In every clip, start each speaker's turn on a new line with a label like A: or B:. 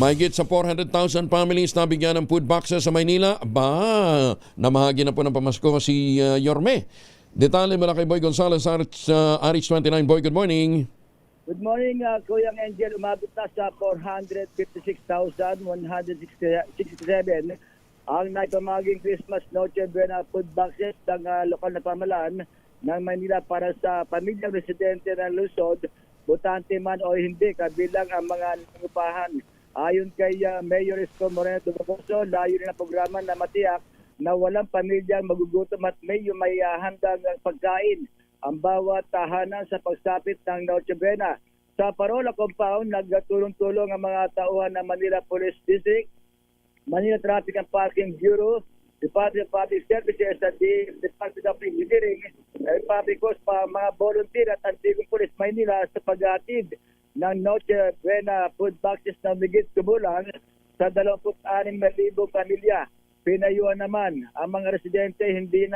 A: Mahigit sa 400,000 families na bigyan ng food boxes sa Maynila. Namahagi na po ng pamasko si Yorme. Detalye mula kay Boy Gonzales, RH29. Boy, good morning.
B: Good morning, Kuyang Angel. Umabot na sa 456,167 ang naipamaging Christmas Noche Buena food boxes ng lokal na pamahalaan ng Manila para sa pamilyang residente ng Luzon, botante man o hindi, kabilang ang mga nangungupahan. Ayon kay Mayor Isko Moreno Dumagoso, layo rin ang programa na matiyak na walang pamilyang magugutom at may handang pagkain ang bawat tahanan sa pagsapit ng Noche Buena. Sa Parola Compound, nagtulong-tulong ang mga tauhan ng Manila Police District, Manila Traffic and Parking Bureau, Department of Public Services at the Department of Engineering, Public Coast pa mga volunteer at Antigong Police Maynila sa pag-atid ng Noche Buena food boxes na migit kumulang sa 26,000 pamilya. Pinayuhan naman ang mga residente hindi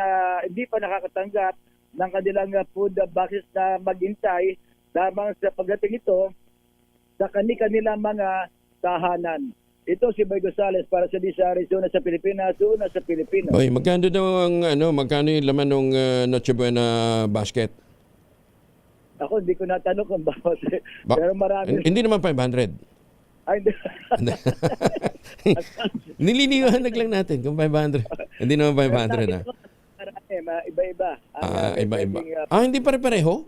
B: pa nakakatanggap ng kanilang food boxes na maghintay lamang sa pagdating ito sa kanilang mga tahanan. Ito si Boy Gonzales para sa Arizona sa Pilipinas, una sa Pilipinas.
A: Boy, magkano daw magkano yung laman ng Noche Buena basket?
B: Ako hindi ko natanong kung bawat pero marami.
A: Hindi naman 500.
B: Ay, hindi.
A: Nililiwanag lang natin kung 500. Hindi naman 500
B: Marami, iba-iba.
A: Iba-iba. Hindi pare-pareho?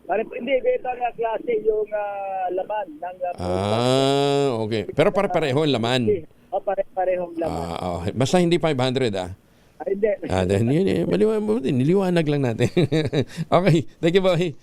B: Hindi, ito ang klase yung laman ng
A: okay. Pero pare-pareho ang laman.
B: O pare-parehong laman.
A: Okay. Basta hindi 500
B: Hindi.
A: Niliwanag lang natin. Okay. Thank you, boy.